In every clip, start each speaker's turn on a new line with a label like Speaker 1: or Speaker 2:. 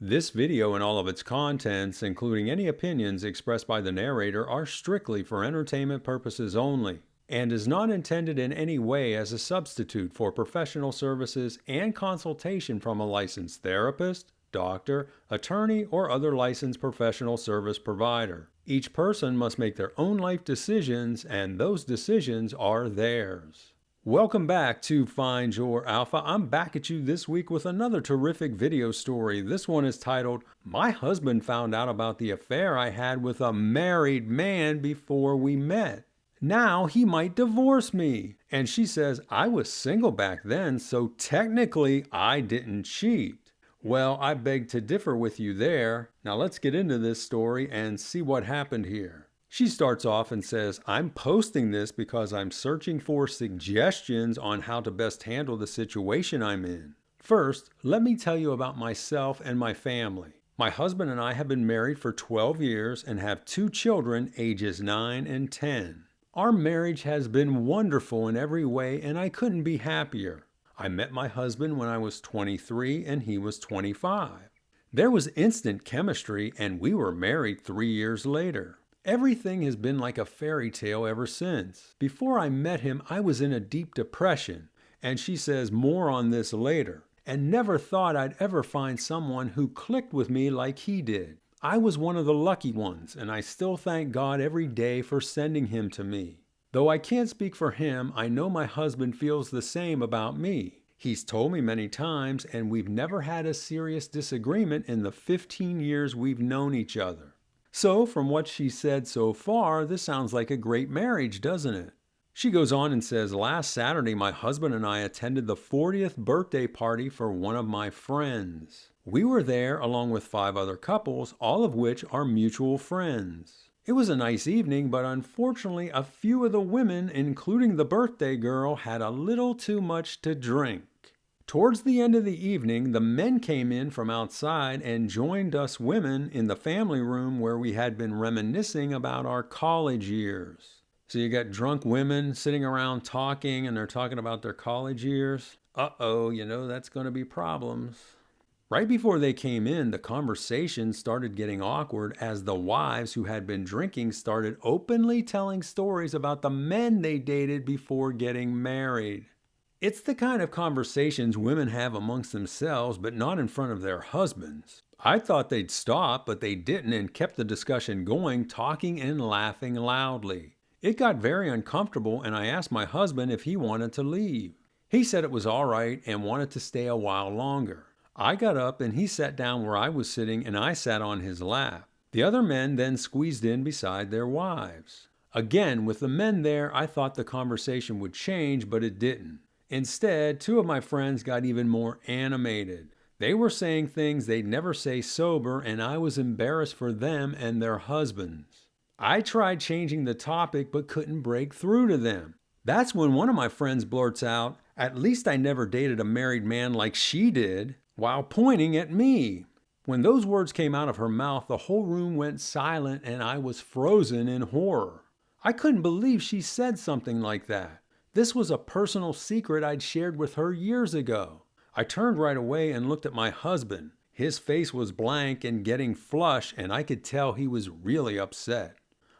Speaker 1: This video and all of its contents, including any opinions expressed by the narrator, are strictly for entertainment purposes only, and is not intended in any way as a substitute for professional services and consultation from a licensed therapist, doctor, attorney, or other licensed professional service provider. Each person must make their own life decisions, and those decisions are theirs. Welcome back to Find Your Alpha. I'm back at you this week with another terrific video story. This one is titled, "My Husband Found Out About the Affair I Had with a Married Man Before We Met. Now he might divorce me." And she says, "I was single back then, so technically I didn't cheat." Well, I beg to differ with you there. Now let's get into this story and see what happened here. She starts off and says, "I'm posting this because I'm searching for suggestions on how to best handle the situation I'm in. First, let me tell you about myself and my family. My husband and I have been married for 12 years and have 2 children, ages 9 and 10. Our marriage has been wonderful in every way, and I couldn't be happier. I met my husband when I was 23 and he was 25. There was instant chemistry, and we were married 3 years later. Everything has been like a fairy tale ever since. Before I met him, I was in a deep depression," and she says more on this later, "and never thought I'd ever find someone who clicked with me like he did. I was one of the lucky ones, and I still thank God every day for sending him to me. Though I can't speak for him, I know my husband feels the same about me. He's told me many times, and we've never had a serious disagreement in the 15 years we've known each other." So, from what she said so far, this sounds like a great marriage, doesn't it? She goes on and says, "Last Saturday, my husband and I attended the 40th birthday party for one of my friends. We were there along with 5 other couples, all of which are mutual friends. It was a nice evening, but unfortunately, a few of the women, including the birthday girl, had a little too much to drink. Towards the end of the evening, the men came in from outside and joined us women in the family room where we had been reminiscing about our college years." So you got drunk women sitting around talking, and they're talking about their college years. That's going to be problems. Right before they came in, the conversation started getting awkward as the wives who had been drinking started openly telling stories about the men they dated before getting married. It's the kind of conversations women have amongst themselves, but not in front of their husbands. I thought they'd stop, but they didn't and kept the discussion going, talking and laughing loudly. It got very uncomfortable, and I asked my husband if he wanted to leave. He said it was all right and wanted to stay a while longer. I got up and he sat down where I was sitting, and I sat on his lap. The other men then squeezed in beside their wives. Again, with the men there, I thought the conversation would change, but it didn't. Instead, 2 of my friends got even more animated. They were saying things they'd never say sober, and I was embarrassed for them and their husbands. I tried changing the topic, but couldn't break through to them. That's when one of my friends blurts out, "At least I never dated a married man like she did," while pointing at me. When those words came out of her mouth, the whole room went silent, and I was frozen in horror. I couldn't believe she said something like that. This was a personal secret I'd shared with her years ago. I turned right away and looked at my husband. His face was blank and getting flushed, and I could tell he was really upset.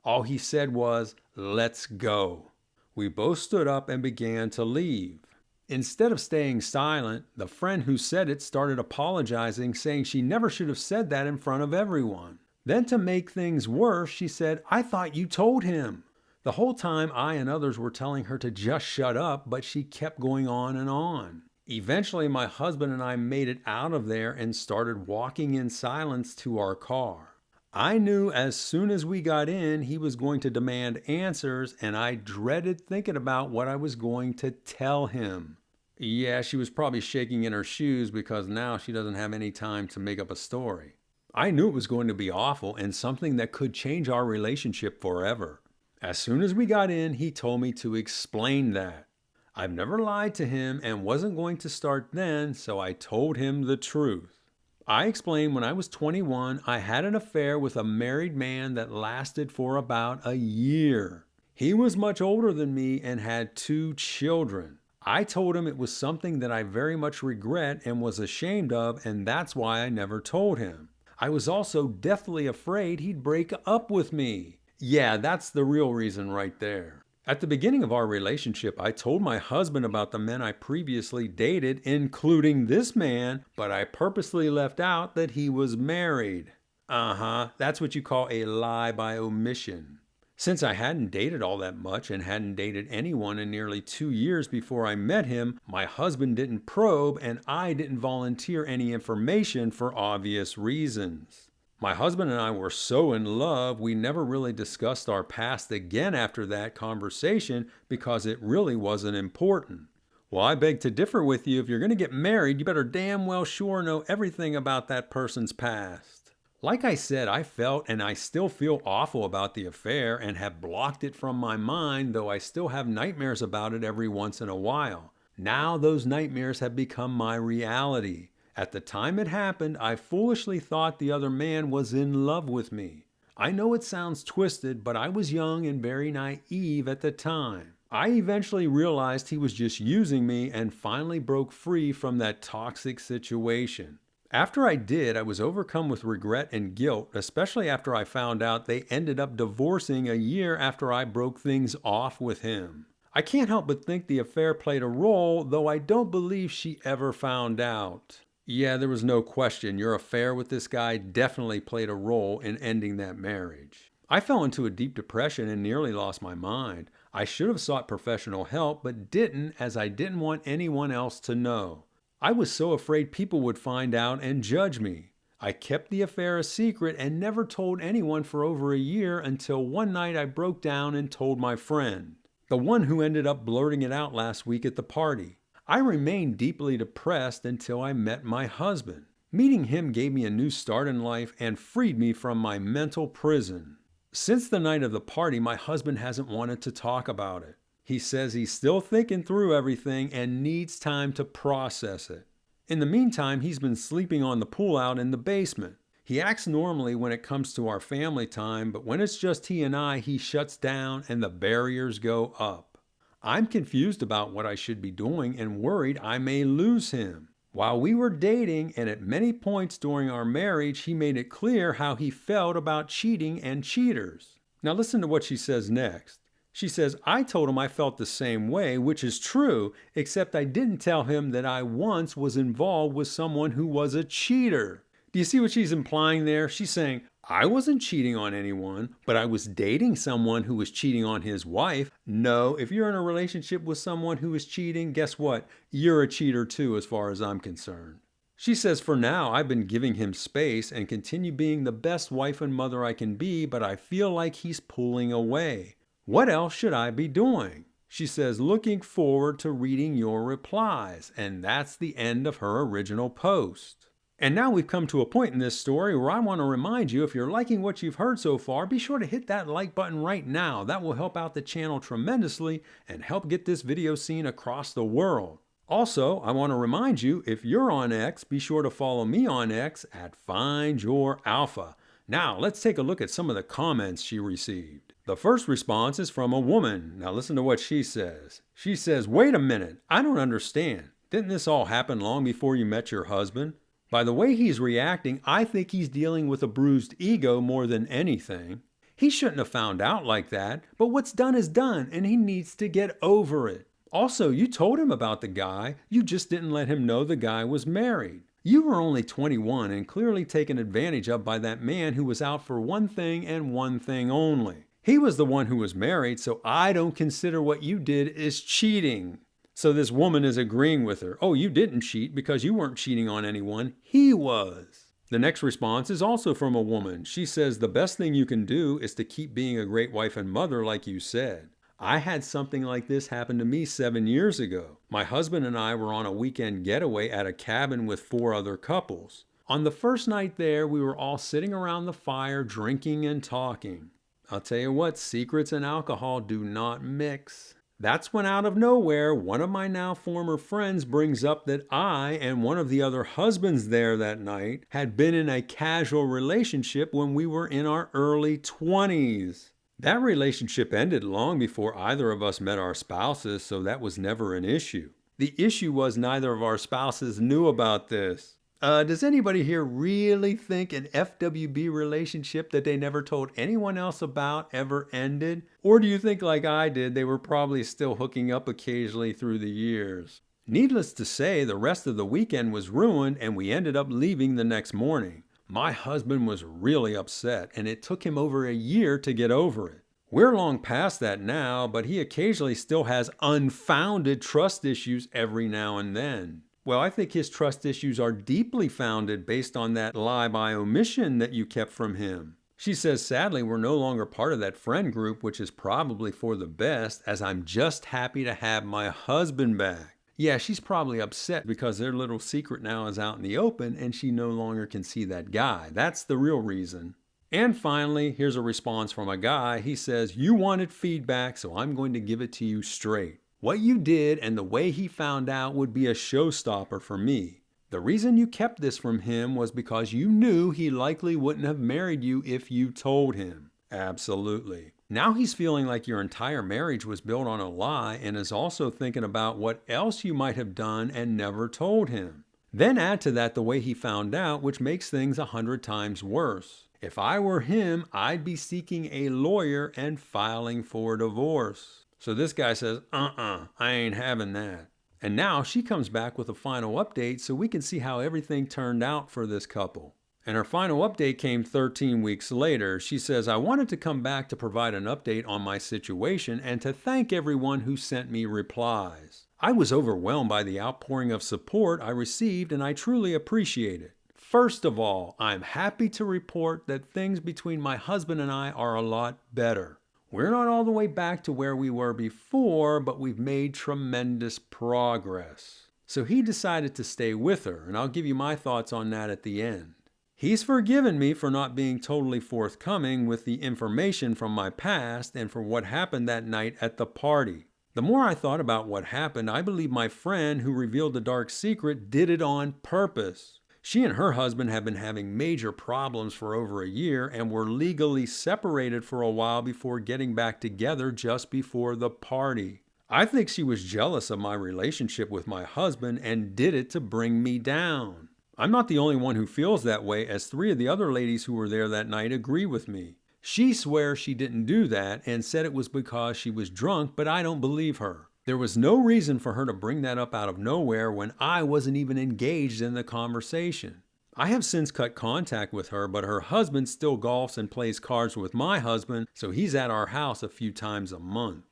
Speaker 1: All he said was, "Let's go." We both stood up and began to leave. Instead of staying silent, the friend who said it started apologizing, saying she never should have said that in front of everyone. Then, to make things worse, she said, "I thought you told him." The whole time, I and others were telling her to just shut up, but she kept going on and on. Eventually, my husband and I made it out of there and started walking in silence to our car. I knew as soon as we got in, he was going to demand answers, and I dreaded thinking about what I was going to tell him. Yeah, she was probably shaking in her shoes because now she doesn't have any time to make up a story. I knew it was going to be awful and something that could change our relationship forever. As soon as we got in, he told me to explain that. I've never lied to him and wasn't going to start then, so I told him the truth. I explained when I was 21, I had an affair with a married man that lasted for about a year. He was much older than me and had 2 children. I told him it was something that I very much regret and was ashamed of, and that's why I never told him. I was also deathly afraid he'd break up with me. Yeah, that's the real reason right there. At the beginning of our relationship, I told my husband about the men I previously dated, including this man, but I purposely left out that he was married. That's what you call a lie by omission. Since I hadn't dated all that much and hadn't dated anyone in nearly 2 years before I met him, my husband didn't probe and I didn't volunteer any information for obvious reasons. My husband and I were so in love, we never really discussed our past again after that conversation because it really wasn't important. Well, I beg to differ with you. If you're going to get married, you better damn well sure know everything about that person's past. Like I said, I felt and I still feel awful about the affair and have blocked it from my mind, though I still have nightmares about it every once in a while. Now those nightmares have become my reality. At the time it happened, I foolishly thought the other man was in love with me. I know it sounds twisted, but I was young and very naive at the time. I eventually realized he was just using me and finally broke free from that toxic situation. After I did, I was overcome with regret and guilt, especially after I found out they ended up divorcing a year after I broke things off with him. I can't help but think the affair played a role, though I don't believe she ever found out. Yeah, there was no question. Your affair with this guy definitely played a role in ending that marriage. I fell into a deep depression and nearly lost my mind. I should have sought professional help, but didn't, as I didn't want anyone else to know. I was so afraid people would find out and judge me. I kept the affair a secret and never told anyone for over a year until one night I broke down and told my friend, the one who ended up blurting it out last week at the party. I remained deeply depressed until I met my husband. Meeting him gave me a new start in life and freed me from my mental prison. Since the night of the party, my husband hasn't wanted to talk about it. He says he's still thinking through everything and needs time to process it. In the meantime, he's been sleeping on the pull-out in the basement. He acts normally when it comes to our family time, but when it's just he and I, he shuts down and the barriers go up. I'm confused about what I should be doing and worried I may lose him. While we were dating and at many points during our marriage, he made it clear how he felt about cheating and cheaters. Now listen to what she says next. She says, I told him I felt the same way, which is true, except I didn't tell him that I once was involved with someone who was a cheater. Do you see what she's implying there? She's saying, I wasn't cheating on anyone, but I was dating someone who was cheating on his wife. No, if you're in a relationship with someone who is cheating, guess what? You're a cheater too, as far as I'm concerned. She says, for now, I've been giving him space and continue being the best wife and mother I can be, but I feel like he's pulling away. What else should I be doing? She says, looking forward to reading your replies. And that's the end of her original post. And now we've come to a point in this story where I want to remind you, if you're liking what you've heard so far, be sure to hit that like button right now. That will help out the channel tremendously and help get this video seen across the world. Also, I want to remind you, if you're on X, be sure to follow me on X at FindYourAlpha. Now, let's take a look at some of the comments she received. The first response is from a woman. Now listen to what she says. She says, wait a minute, I don't understand. Didn't this all happen long before you met your husband? By the way he's reacting, I think he's dealing with a bruised ego more than anything. He shouldn't have found out like that, but what's done is done and he needs to get over it. Also, you told him about the guy, you just didn't let him know the guy was married. You were only 21 and clearly taken advantage of by that man who was out for one thing and one thing only. He was the one who was married, so I don't consider what you did is cheating. So this woman is agreeing with her. Oh, you didn't cheat because you weren't cheating on anyone. He was. The next response is also from a woman. She says, the best thing you can do is to keep being a great wife and mother like you said. I had something like this happen to me 7 years ago. My husband and I were on a weekend getaway at a cabin with 4 other couples. On the first night there, we were all sitting around the fire drinking and talking. I'll tell you what, secrets and alcohol do not mix. That's when out of nowhere, one of my now former friends brings up that I and one of the other husbands there that night had been in a casual relationship when we were in our early 20s. That relationship ended long before either of us met our spouses, so that was never an issue. The issue was neither of our spouses knew about this. Does anybody here really think an FWB relationship that they never told anyone else about ever ended? Or do you think, like I did, they were probably still hooking up occasionally through the years? Needless to say, the rest of the weekend was ruined and we ended up leaving the next morning. My husband was really upset and it took him over a year to get over it. We're long past that now, but he occasionally still has unfounded trust issues every now and then. Well, I think his trust issues are deeply founded based on that lie by omission that you kept from him. She says, sadly, we're no longer part of that friend group, which is probably for the best, as I'm just happy to have my husband back. Yeah, she's probably upset because their little secret now is out in the open and she no longer can see that guy. That's the real reason. And finally, here's a response from a guy. He says, you wanted feedback, so I'm going to give it to you straight. What you did and the way he found out would be a showstopper for me. The reason you kept this from him was because you knew he likely wouldn't have married you if you told him. Absolutely. Now he's feeling like your entire marriage was built on a lie and is also thinking about what else you might have done and never told him. Then add to that the way he found out, which makes things 100 times worse. If I were him, I'd be seeking a lawyer and filing for divorce. So this guy says, I ain't having that. And now she comes back with a final update so we can see how everything turned out for this couple. And her final update came 13 weeks later. She says, I wanted to come back to provide an update on my situation and to thank everyone who sent me replies. I was overwhelmed by the outpouring of support I received and I truly appreciate it. First of all, I'm happy to report that things between my husband and I are a lot better. We're not all the way back to where we were before, but we've made tremendous progress. So he decided to stay with her, and I'll give you my thoughts on that at the end. He's forgiven me for not being totally forthcoming with the information from my past and for what happened that night at the party. The more I thought about what happened, I believe my friend who revealed the dark secret did it on purpose. She and her husband have been having major problems for over a year and were legally separated for a while before getting back together just before the party. I think she was jealous of my relationship with my husband and did it to bring me down. I'm not the only one who feels that way, as 3 of the other ladies who were there that night agree with me. She swears she didn't do that and said it was because she was drunk, but I don't believe her. There was no reason for her to bring that up out of nowhere when I wasn't even engaged in the conversation. I have since cut contact with her, but her husband still golfs and plays cards with my husband, so he's at our house a few times a month.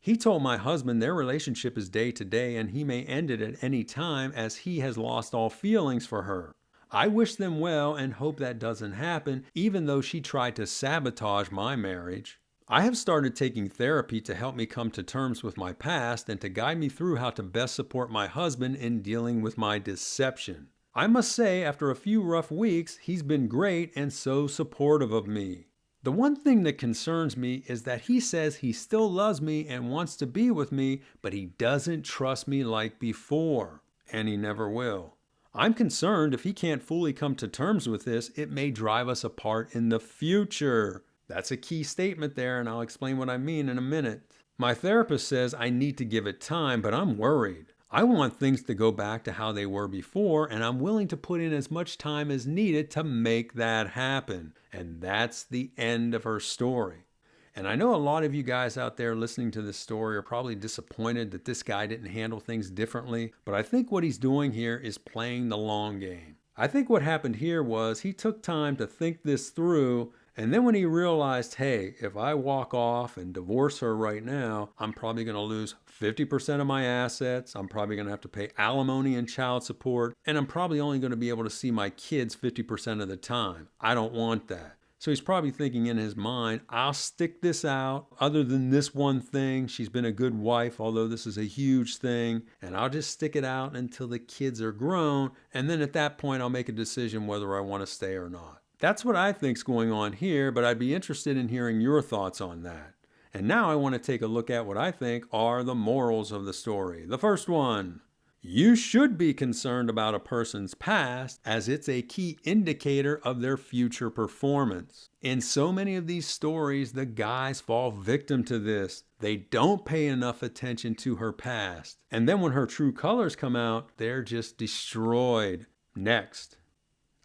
Speaker 1: He told my husband their relationship is day to day and he may end it at any time as he has lost all feelings for her. I wish them well and hope that doesn't happen, even though she tried to sabotage my marriage. I have started taking therapy to help me come to terms with my past and to guide me through how to best support my husband in dealing with my deception. I must say, after a few rough weeks, he's been great and so supportive of me. The one thing that concerns me is that he says he still loves me and wants to be with me, but he doesn't trust me like before, and he never will. I'm concerned if he can't fully come to terms with this, it may drive us apart in the future. That's a key statement there, and I'll explain what I mean in a minute. My therapist says I need to give it time, but I'm worried. I want things to go back to how they were before, and I'm willing to put in as much time as needed to make that happen. And that's the end of her story. And I know a lot of you guys out there listening to this story are probably disappointed that this guy didn't handle things differently, but I think what he's doing here is playing the long game. I think what happened here was he took time to think this through, and then when he realized, hey, if I walk off and divorce her right now, I'm probably going to lose 50% of my assets, I'm probably going to have to pay alimony and child support, and I'm probably only going to be able to see my kids 50% of the time. I don't want that. So he's probably thinking in his mind, I'll stick this out. Other than this one thing, she's been a good wife, although this is a huge thing, and I'll just stick it out until the kids are grown, and then at that point I'll make a decision whether I want to stay or not. That's what I think's going on here, but I'd be interested in hearing your thoughts on that. And now I want to take a look at what I think are the morals of the story. The first one, You should be concerned about a person's past as it's a key indicator of their future performance. In so many of these stories, the guys fall victim to this. They don't pay enough attention to her past. And then when her true colors come out, they're just destroyed. Next.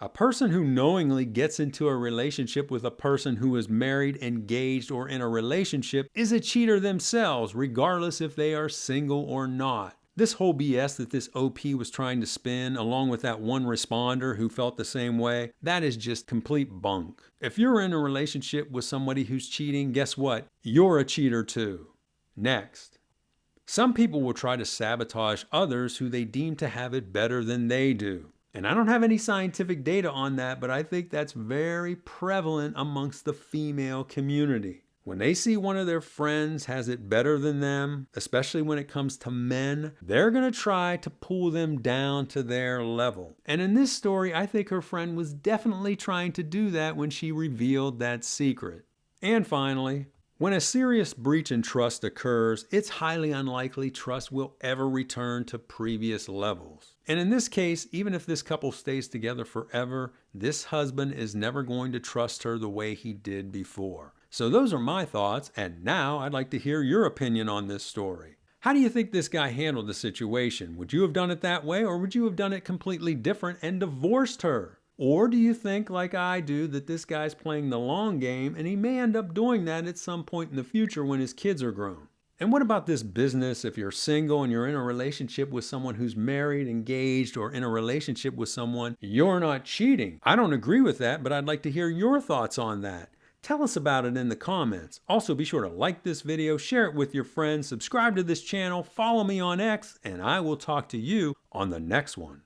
Speaker 1: A person who knowingly gets into a relationship with a person who is married, engaged, or in a relationship is a cheater themselves, regardless if they are single or not. This whole BS that this OP was trying to spin, along with that one responder who felt the same way, that is just complete bunk. If you're in a relationship with somebody who's cheating, guess what? You're a cheater too. Next. Some people will try to sabotage others who they deem to have it better than they do. And I don't have any scientific data on that, but I think that's very prevalent amongst the female community. When they see one of their friends has it better than them, especially when it comes to men, they're going to try to pull them down to their level. And in this story, I think her friend was definitely trying to do that when she revealed that secret. And finally, when a serious breach in trust occurs, it's highly unlikely trust will ever return to previous levels. And in this case, even if this couple stays together forever, this husband is never going to trust her the way he did before. So those are my thoughts, and now I'd like to hear your opinion on this story. How do you think this guy handled the situation? Would you have done it that way, or would you have done it completely different and divorced her? Or do you think, like I do, that this guy's playing the long game and he may end up doing that at some point in the future when his kids are grown? And what about this business if you're single and you're in a relationship with someone who's married, engaged, or in a relationship with someone, you're not cheating? I don't agree with that, but I'd like to hear your thoughts on that. Tell us about it in the comments. Also, be sure to like this video, share it with your friends, subscribe to this channel, follow me on X, and I will talk to you on the next one.